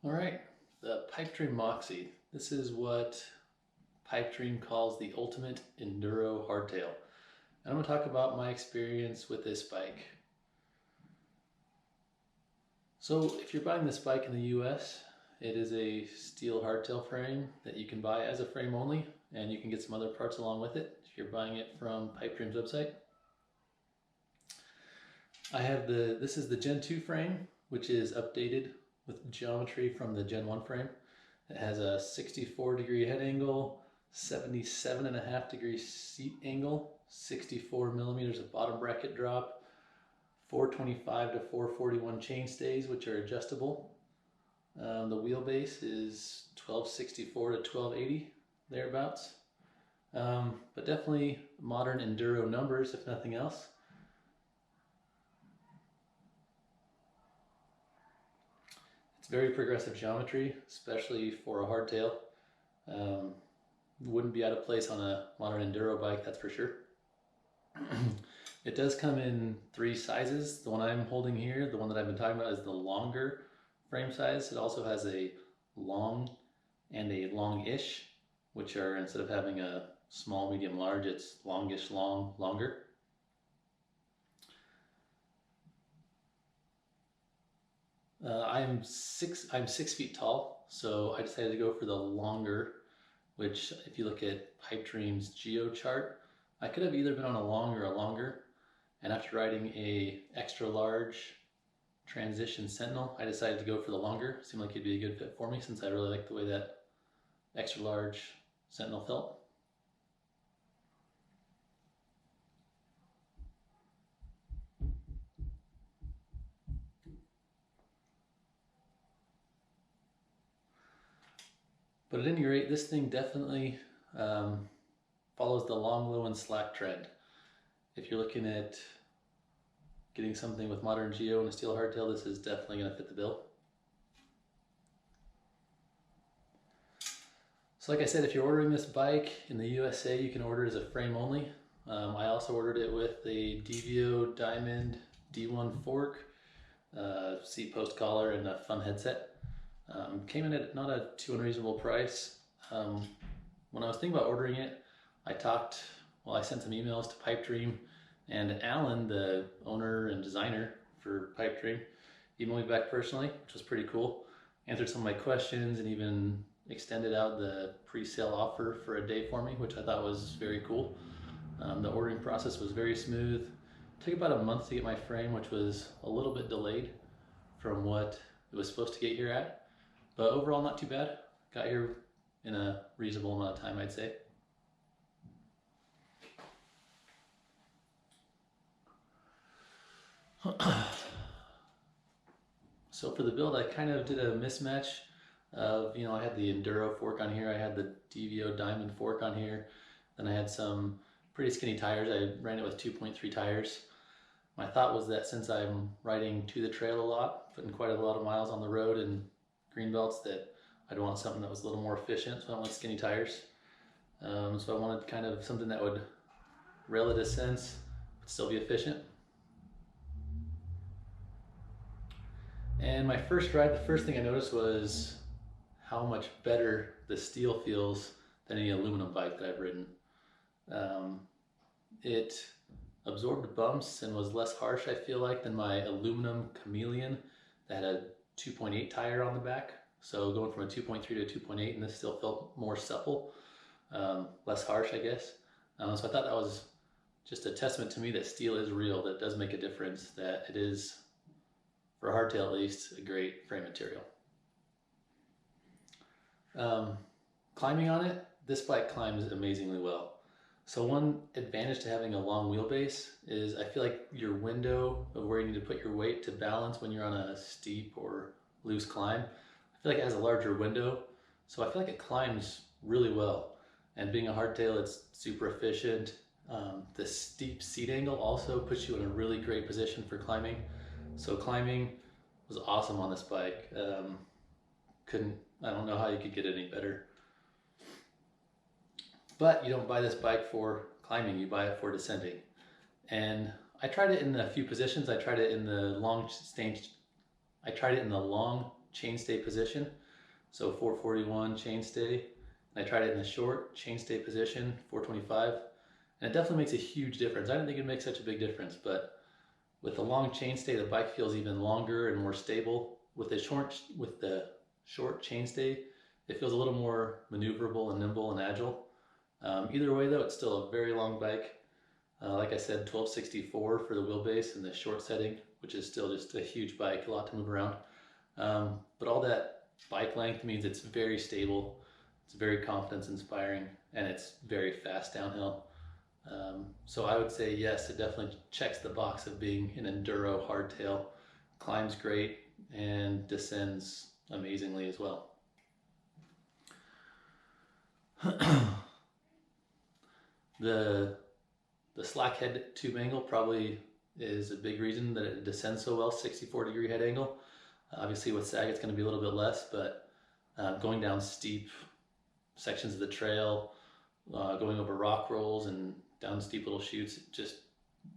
All right, the Pipedream Moxie. This is what Pipedream calls the ultimate Enduro hardtail. And I'm going to talk about my experience with this bike. So if you're buying this bike in the US, it is a steel hardtail frame that you can buy as a frame only, and you can get some other parts along with it if you're buying it from Pipedream's website. This is the Gen 2 frame, which is updated with geometry from the Gen 1 frame. It has a 64-degree head angle, 77.5-degree seat angle, 64 millimeters of bottom bracket drop, 425 to 441 chain stays, which are adjustable. The wheelbase is 1264 to 1280, thereabouts. But definitely modern enduro numbers, if nothing else. It's very progressive geometry, especially for a hardtail. Wouldn't be out of place on a modern enduro bike, that's for sure. It does come in 3 sizes. The one I'm holding here, the one that I've been talking about, is the longer frame size. It also has a long and a long-ish, which are, instead of having a small, medium, large, it's longish, long, longer. I'm 6 feet tall, so I decided to go for the longer, which if you look at Pipedream's geo chart, I could have either been on a long or a longer, and after riding a extra large Transition Sentinel, I decided to go for the longer. It seemed like it'd be a good fit for me since I really like the way that extra large Sentinel felt. But at any rate, this thing definitely follows the long, low, and slack trend. If you're looking at getting something with modern geo and a steel hardtail, this is definitely going to fit the bill. So like I said, if you're ordering this bike in the USA, you can order it as a frame only. I also ordered it with a DVO Diamond D1 fork, seat post collar, and a fun headset. Came in at not a too unreasonable price. When I was thinking about ordering it, I sent some emails to Pipedream, and Alan, the owner and designer for Pipedream, emailed me back personally, which was pretty cool. Answered some of my questions and even extended out the pre-sale offer for a day for me, which I thought was very cool. The ordering process was very smooth. It took about a month to get my frame, which was a little bit delayed from what it was supposed to get here at. But overall, not too bad. Got here in a reasonable amount of time, I'd say. So for the build, I kind of did a mismatch of, I had the Enduro fork on here, I had the DVO Diamond fork on here, then I had some pretty skinny tires. I ran it with 2.3 tires. My thought was that since I'm riding to the trail a lot, putting quite a lot of miles on the road and green belts, that I'd want something that was a little more efficient, so I went with skinny tires. So I wanted kind of something that would rail a descents, but still be efficient. And my first ride, the first thing I noticed was how much better the steel feels than any aluminum bike that I've ridden. It absorbed bumps and was less harsh, I feel like, than my aluminum Chameleon that had a 2.8 tire on the back. So going from a 2.3 to a 2.8, and this still felt more supple, less harsh, I guess. So I thought that was just a testament to me that steel is real, that it does make a difference, that it is, for a hardtail at least, a great frame material. Climbing on it, this bike climbs amazingly well. So one advantage to having a long wheelbase is I feel like your window of where you need to put your weight to balance when you're on a steep or loose climb, I feel like it has a larger window, so I feel like it climbs really well. And being a hardtail, it's super efficient. The steep seat angle also puts you in a really great position for climbing. So climbing was awesome on this bike. I don't know how you could get any better. But you don't buy this bike for climbing, you buy it for descending. And I tried it in a few positions. I tried it in the long chainstay position, so 441 chainstay. And I tried it in the short chainstay position, 425, and it definitely makes a huge difference. I didn't think it'd make such a big difference, but with the long chainstay, the bike feels even longer and more stable. With the short chainstay, it feels a little more maneuverable and nimble and agile. Either way though, it's still a very long bike. Like I said, 1264 for the wheelbase in the short setting, which is still just a huge bike, a lot to move around. But all that bike length means it's very stable, it's very confidence inspiring, and it's very fast downhill. So I would say yes, it definitely checks the box of being an enduro hardtail. Climbs great and descends amazingly as well. The slack head tube angle probably is a big reason that it descends so well, 64-degree head angle. Obviously with sag it's going to be a little bit less, but going down steep sections of the trail, going over rock rolls and down steep little chutes, just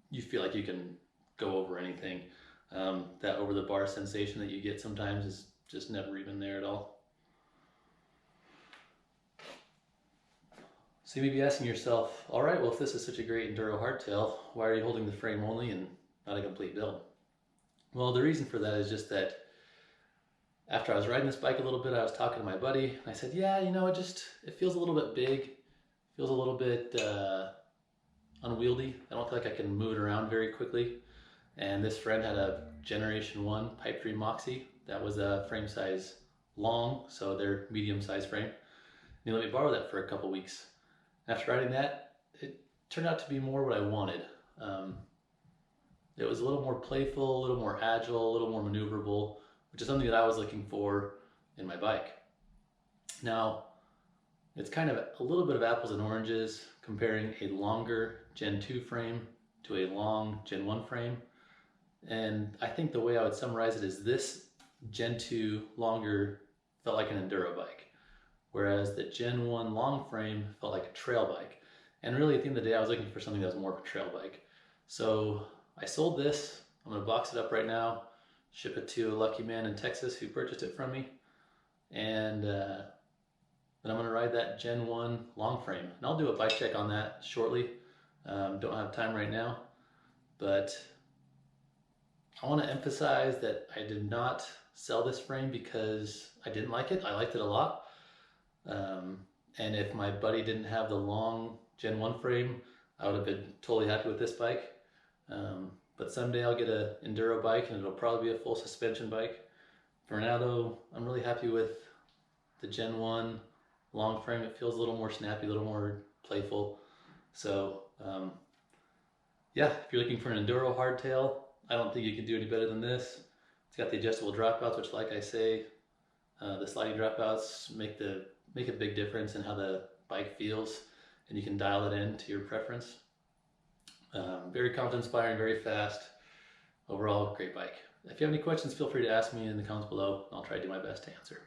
you feel like you can go over anything. That over the bar sensation that you get sometimes is just never even there at all. So you may be asking yourself, all right, well if this is such a great enduro hardtail, why are you holding the frame only and not a complete build? Well, the reason for that is just that after I was riding this bike a little bit, I was talking to my buddy and I said, yeah, you know, it feels a little bit big, feels a little bit unwieldy. I don't feel like I can move it around very quickly. And this friend had a Generation 1 Pipedream Moxie that was a frame size long, so they're medium size frame. And he let me borrow that for a couple weeks. After riding that, it turned out to be more what I wanted. It was a little more playful, a little more agile, a little more maneuverable, which is something that I was looking for in my bike. Now, it's kind of a little bit of apples and oranges comparing a longer Gen 2 frame to a long Gen 1 frame. And I think the way I would summarize it is this Gen 2 longer felt like an enduro bike, whereas the Gen 1 long frame felt like a trail bike. And really at the end of the day, I was looking for something that was more of a trail bike. So I sold this. I'm gonna box it up right now, ship it to a lucky man in Texas who purchased it from me. And then I'm gonna ride that Gen 1 long frame. And I'll do a bike check on that shortly. Don't have time right now, but I want to emphasize that I did not sell this frame because I didn't like it. I liked it a lot. And if my buddy didn't have the long Gen 1 frame, I would have been totally happy with this bike. But someday I'll get an enduro bike and it'll probably be a full suspension bike. For now though, I'm really happy with the Gen 1 long frame. It feels a little more snappy, a little more playful. So yeah, if you're looking for an enduro hardtail, I don't think you can do any better than this. It's got the adjustable dropouts, which like I say, the sliding dropouts make a big difference in how the bike feels, and you can dial it in to your preference. Very confidence inspiring, very fast. Overall, great bike. If you have any questions, feel free to ask me in the comments below. I'll try to do my best to answer.